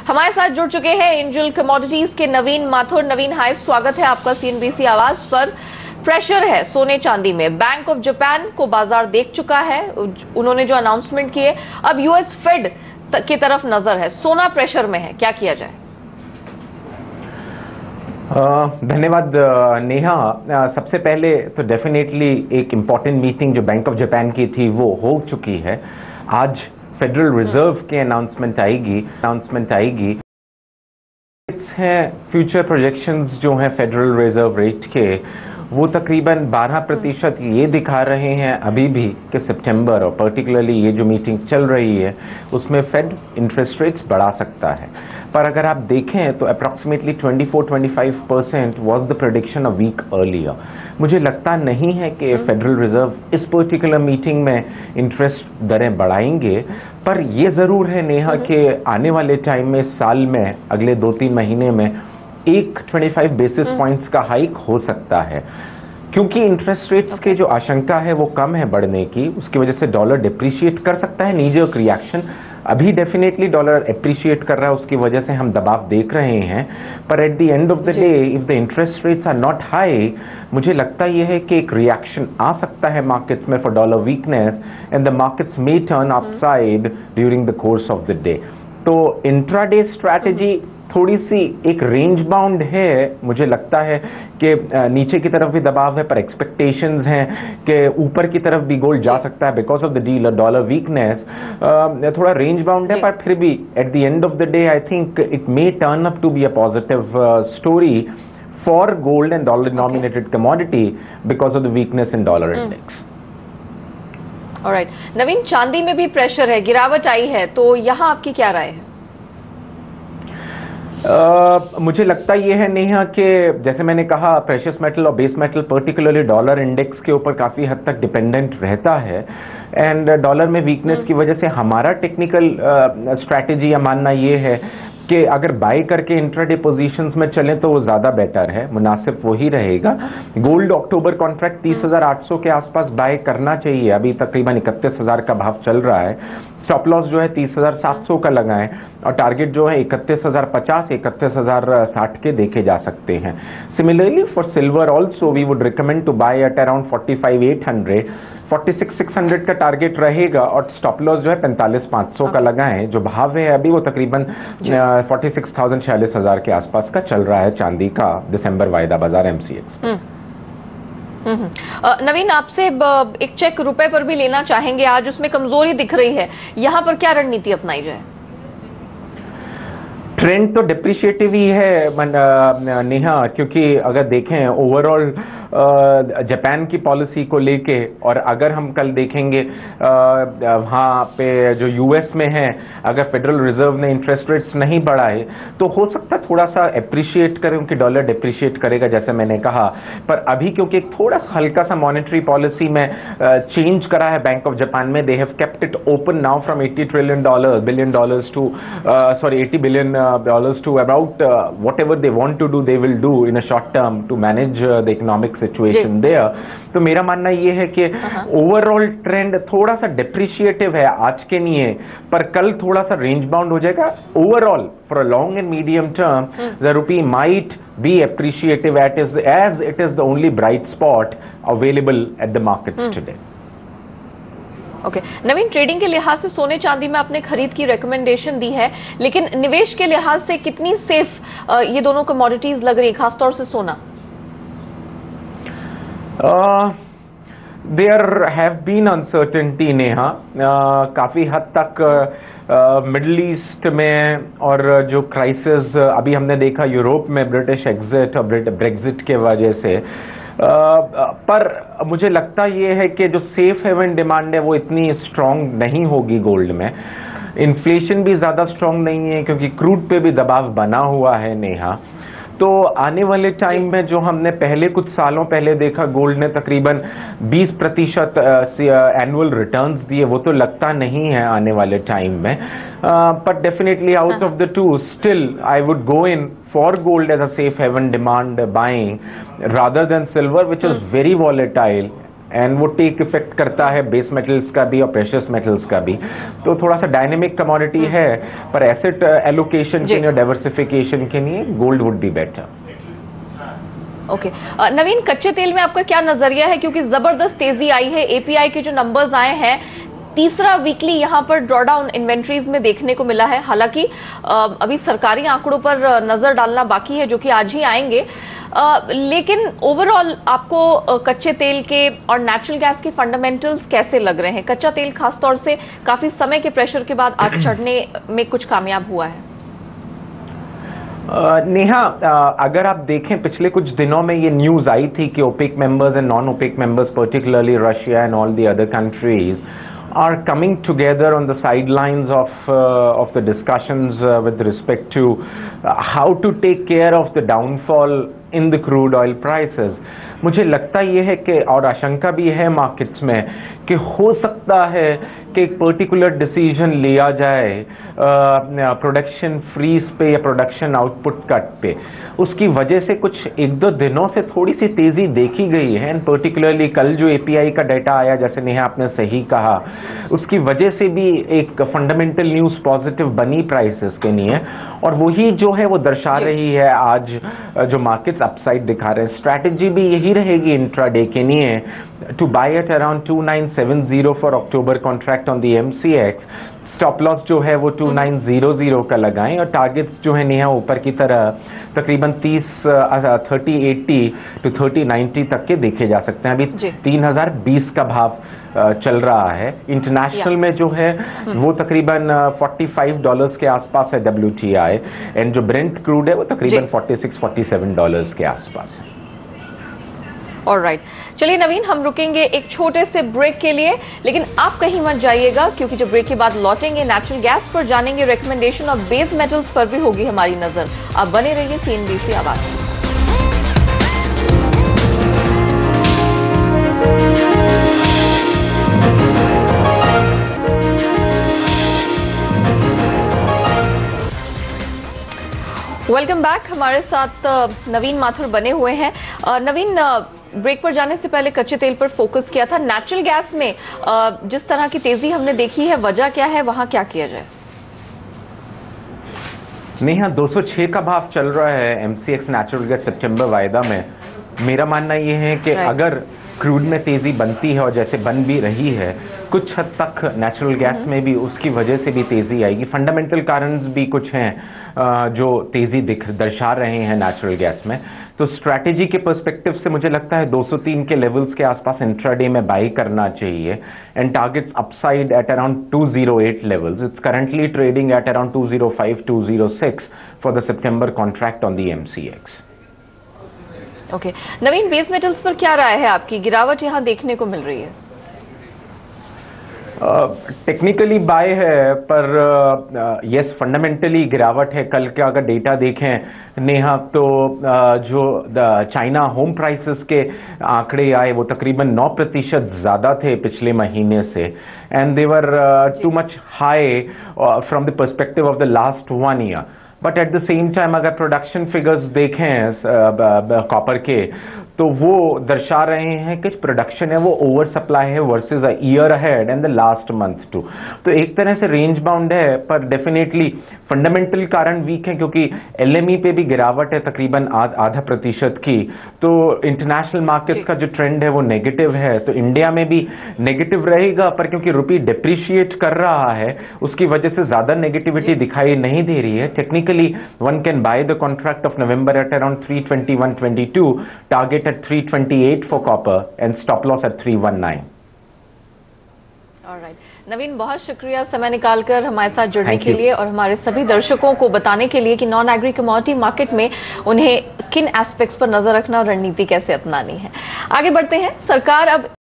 हमारे साथ जुड़ चुके हैं एंजल कमोडिटीज के नवीन माथुर। नवीन, हाय, स्वागत है आपका सीएनबीसी आवाज पर। प्रेशर है सोने चांदी में, बैंक ऑफ जापान को बाजार देख चुका है, उन्होंने जो अनाउंसमेंट किए, अब यूएस फेड की तरफ नजर है, सोना प्रेशर में है, क्या किया जाए? धन्यवाद नेहा। सबसे पहले तो डेफिनेटली एक इम्पॉर्टेंट मीटिंग जो बैंक ऑफ जापान की थी वो हो चुकी है। आज फेडरल रिजर्व के अनाउंसमेंट आएगी। हैं फ्यूचर प्रोजेक्शंस जो हैं फेडरल रिजर्व रेट के, वो तकरीबन 12% ये दिखा रहे हैं अभी भी कि सितंबर, और पर्टिकुलरली ये जो मीटिंग चल रही है उसमें फेड इंटरेस्ट रेट्स बढ़ा सकता है। पर अगर आप देखें तो approximately 24-25% was the prediction a week earlier. मुझे लगता नहीं है कि फेडरल रिजर्व इस पर्टिकुलर मीटिंग में इंटरेस्ट दरें बढ़ाएंगे, पर ये ज़रूर है नेहा कि आने वाले टाइम में, साल में, अगले 2-3 महीने में एक 25 बेसिस पॉइंट्स का हाइक हो सकता है, क्योंकि इंटरेस्ट रेट्स के जो आशंका है वो कम है बढ़ने की। उसकी वजह से डॉलर डिप्रिशिएट कर सकता है, नीजर्क रिएक्शन। अभी डेफिनेटली डॉलर एप्रिशिएट कर रहा है, उसकी वजह से हम दबाव देख रहे हैं। पर at the end of the day if the interest rates are not high, मुझे लगता यह है कि एक रिएक्शन आ सकता है मार्केट्स में for dollar weakness, and the markets may turn upside during the course of the day. तो इंट्राडे स्ट्रैटेजी थोड़ी सी एक रेंज बाउंड है। मुझे लगता है कि नीचे की तरफ भी दबाव है, पर एक्सपेक्टेशंस हैं कि ऊपर की तरफ भी गोल्ड जा सकता है because of the dollar weakness. थोड़ा रेंज बाउंड है, पर फिर भी at the end of the day I think it may turn up to be a positive story for gold and dollar denominated commodity because of the weakness in dollar index. Alright Naveen, चांदी में भी pressure है, गिरावट आई है, तो यहाँ आपकी क्या राय है? मुझे लगता ये है नेहा कि जैसे मैंने कहा, प्रेशियस मेटल और base metal particularly dollar index के ऊपर काफ़ी हद तक डिपेंडेंट रहता है, एंड डॉलर में वीकनेस की वजह से हमारा टेक्निकल स्ट्रैटेजी या मानना ये है कि अगर बाय करके इंट्राडे पोजीशंस में चलें तो वो ज़्यादा बेटर है, मुनासिब वही रहेगा। गोल्ड अक्टूबर कॉन्ट्रैक्ट 30,800 के आसपास बाय करना चाहिए, अभी तकरीबन 31,000 का भाव चल रहा है। स्टॉप लॉस जो है 30,700 का लगाएं, और टारगेट जो है 31,050, 31,060 के देखे जा सकते हैं। Similarly for silver also we would recommend to buy at around 45,800, 46,600 का टारगेट रहेगा, और स्टॉप लॉस जो है 45,500 का लगाएं। जो भाव है अभी वो तकरीबन 46,000 46,000 के आसपास का चल रहा है चांदी का दिसंबर वायदा बाजार एमसीएक्स। नवीन, आपसे एक चेक रुपए पर भी लेना चाहेंगे, आज उसमें कमजोरी दिख रही है, यहाँ पर क्या रणनीति अपनाई जाए? ट्रेंड तो डिप्रिशिएटिव ही है नेहा, क्योंकि अगर देखें ओवरऑल जापान की पॉलिसी को लेके, और अगर हम कल देखेंगे वहाँ पे जो यूएस में है, अगर फेडरल रिजर्व ने इंटरेस्ट रेट्स नहीं बढ़ाए तो हो सकता है थोड़ा सा एप्रिशिएट करे, उनकी डॉलर डिप्रिशिएट करेगा जैसे मैंने कहा। पर अभी क्योंकि एक थोड़ा सा हल्का सा मॉनेटरी पॉलिसी में चेंज करा है बैंक ऑफ जापान में, they have kept it open now from $80 billion to 80 billion dollars to about whatever they want to do, they will do in a short term to manage the economic situation there। तो मेरा मानना ये है कि overall trend थोड़ा सा डिप्रिशिएटिव है आज के लिए, पर कल थोड़ा सा रेंज बाउंड हो जाएगा। Overall for a long and medium term the rupee might be appreciative as it is the only bright spot available at the markets today। Okay Naveen, trading के लिहाज से सोने चांदी में आपने खरीद की रिकमेंडेशन दी है, लेकिन निवेश के लिहाज से कितनी सेफ ये दोनों कमोडिटीज लग रही, खासतौर से सोना? There have been uncertainty Neha, काफ़ी हद तक मिडल ईस्ट में, और जो क्राइसिस अभी हमने देखा यूरोप में ब्रिटिश एग्जिट और ब्रेग्जिट के वजह से, पर मुझे लगता ये है कि जो सेफ हेवन डिमांड है वो इतनी स्ट्रांग नहीं होगी गोल्ड में। इन्फ्लेशन भी ज़्यादा स्ट्रांग नहीं है क्योंकि क्रूड पे भी दबाव बना हुआ है नेहा। तो आने वाले टाइम में जो हमने पहले कुछ सालों पहले देखा, गोल्ड ने तकरीबन 20% एनुअल रिटर्न्स दिए, वो तो लगता नहीं है आने वाले टाइम में। But definitely out of the two still I would go in for gold as a safe haven demand buying rather than silver which is very volatile and वो टेक इफेक्ट करता है बेस मेटल्स का भी और precious metals का भी। तो थोड़ा सा डायनेमिक कमोडिटी है, पर एसेट एलोकेशन के लिए और डाइवर्सिफिकेशन के लिए gold would be better. Okay Naveen, कच्चे तेल में आपका क्या नजरिया है, क्योंकि जबरदस्त तेजी आई है, एपीआई के जो नंबर्स आए हैं, तीसरा वीकली यहां पर ड्रॉडाउन इन्वेंट्रीज में देखने को मिला है। हालांकि अभी सरकारी आंकड़ों पर नजर डालना बाकी है जो कि आज ही आएंगे, लेकिन ओवरऑल आपको कच्चे तेल के और नेचुरल गैस के फंडामेंटल्स कैसे लग रहे हैं? कच्चा तेल खासतौर से काफी समय के प्रेशर के बाद आज चढ़ने में कुछ कामयाब हुआ है। नेहा, अगर आप देखें पिछले कुछ दिनों में ये न्यूज आई थी कि OPEC members and non OPEC members, particularly Russia and all the other countries are coming together on the sidelines of the discussions with respect to how to take care of the downfall in the crude oil prices. मुझे लगता ये है कि, और आशंका भी है markets में, कि हो सकता है कि एक पर्टिकुलर डिसीजन लिया जाए प्रोडक्शन फ्रीज पे या प्रोडक्शन आउटपुट कट पे। उसकी वजह से कुछ एक दो दिनों से थोड़ी सी तेजी देखी गई है, एंड पर्टिकुलरली कल जो एपीआई का डाटा आया, जैसे नेहा आपने सही कहा, उसकी वजह से भी एक फंडामेंटल न्यूज पॉजिटिव बनी प्राइसेस के लिए, और वही जो है वो दर्शा रही है आज जो मार्केट्स अपसाइड दिखा रहे हैं। स्ट्रैटेजी भी यही रहेगी इंट्राडे के लिए, to buy at around 2970 for October contract on the MCX. Stop loss जो है वो 2900 का लगाएं, और टारगेट्स जो है नेहा ऊपर की तरह तकरीबन 3080 टू 3090 तक के देखे जा सकते हैं। अभी 3020 का भाव चल रहा है। इंटरनेशनल में जो है वो तकरीबन $45 के आसपास है WTI, एंड जो ब्रेंट क्रूड है वो तकरीबन $46-47 के आसपास है। ऑलराइट, चलिए नवीन, हम रुकेंगे एक छोटे से ब्रेक के लिए, लेकिन आप कहीं मत जाइएगा, क्योंकि जब ब्रेक के बाद लौटेंगे नेचुरल गैस पर जानेंगे रिकमेंडेशन, और बेस मेटल्स पर भी होगी हमारी नजर। आप बने रहिए CNBC आवाज। Welcome back. हमारे साथ नवीन माथुर बने हुए हैं। नवीन, ब्रेक पर जाने से पहले कच्चे तेल पर फोकस किया था, नेचुरल गैस में जिस तरह की तेजी हमने देखी है, वजह क्या है, वहां क्या किया जाए? नेहा, 206 का भाव चल रहा है एमसीएक्स नेचुरल गैस सितंबर वायदा में। मेरा मानना ये है कि अगर क्रूड में तेजी बनती है, और जैसे बन भी रही है, कुछ हद तक नेचुरल गैस में भी उसकी वजह से भी तेजी आएगी। फंडामेंटल कारण भी कुछ हैं जो तेजी दर्शा रहे हैं नेचुरल गैस में। तो स्ट्रैटेजी के पर्सपेक्टिव से मुझे लगता है 203 के लेवल्स के आसपास इंट्राडे में बाई करना चाहिए, and targets upside at around 208 levels. It's currently trading at around 205-206 for the September contract on the MCX. Okay Naveen, base metals पर क्या राय है आपकी? गिरावट यहां देखने को मिल रही है। टेक्निकली बाय है, पर यस फंडामेंटली गिरावट है। कल का अगर डेटा देखें नेहा, तो जो चाइना होम प्राइसेस के आंकड़े आए वो तकरीबन 9% ज़्यादा थे पिछले महीने से, and they were too much high from the perspective of the last 1 year. But at the same time अगर प्रोडक्शन फिगर्स देखें कॉपर के, तो वो दर्शा रहे हैं कि प्रोडक्शन है वो ओवर सप्लाई है versus a year ahead and the last month too. तो एक तरह से रेंज बाउंड है, पर डेफिनेटली फंडामेंटल कारण वीक है, क्योंकि एलएमई पे भी गिरावट है तकरीबन 0.5% की। तो इंटरनेशनल मार्केट्स का जो ट्रेंड है वो नेगेटिव है, तो इंडिया में भी नेगेटिव रहेगा, पर क्योंकि रुपी डिप्रिशिएट कर रहा है उसकी वजह से ज्यादा नेगेटिविटी दिखाई नहीं दे रही है। Technically one can by the contract of November at around 321.22, target at 328 for copper and stop loss at 319. Alright. नवीन, बहुत शुक्रिया समय निकालकर हमारे साथ जुड़ने के लिए, और हमारे सभी दर्शकों को बताने के लिए कि नॉन एग्री कमोडिटी मार्केट में उन्हें किन एस्पेक्ट्स पर नजर रखना और रणनीति कैसे अपनानी है। आगे बढ़ते हैं। सरकार अब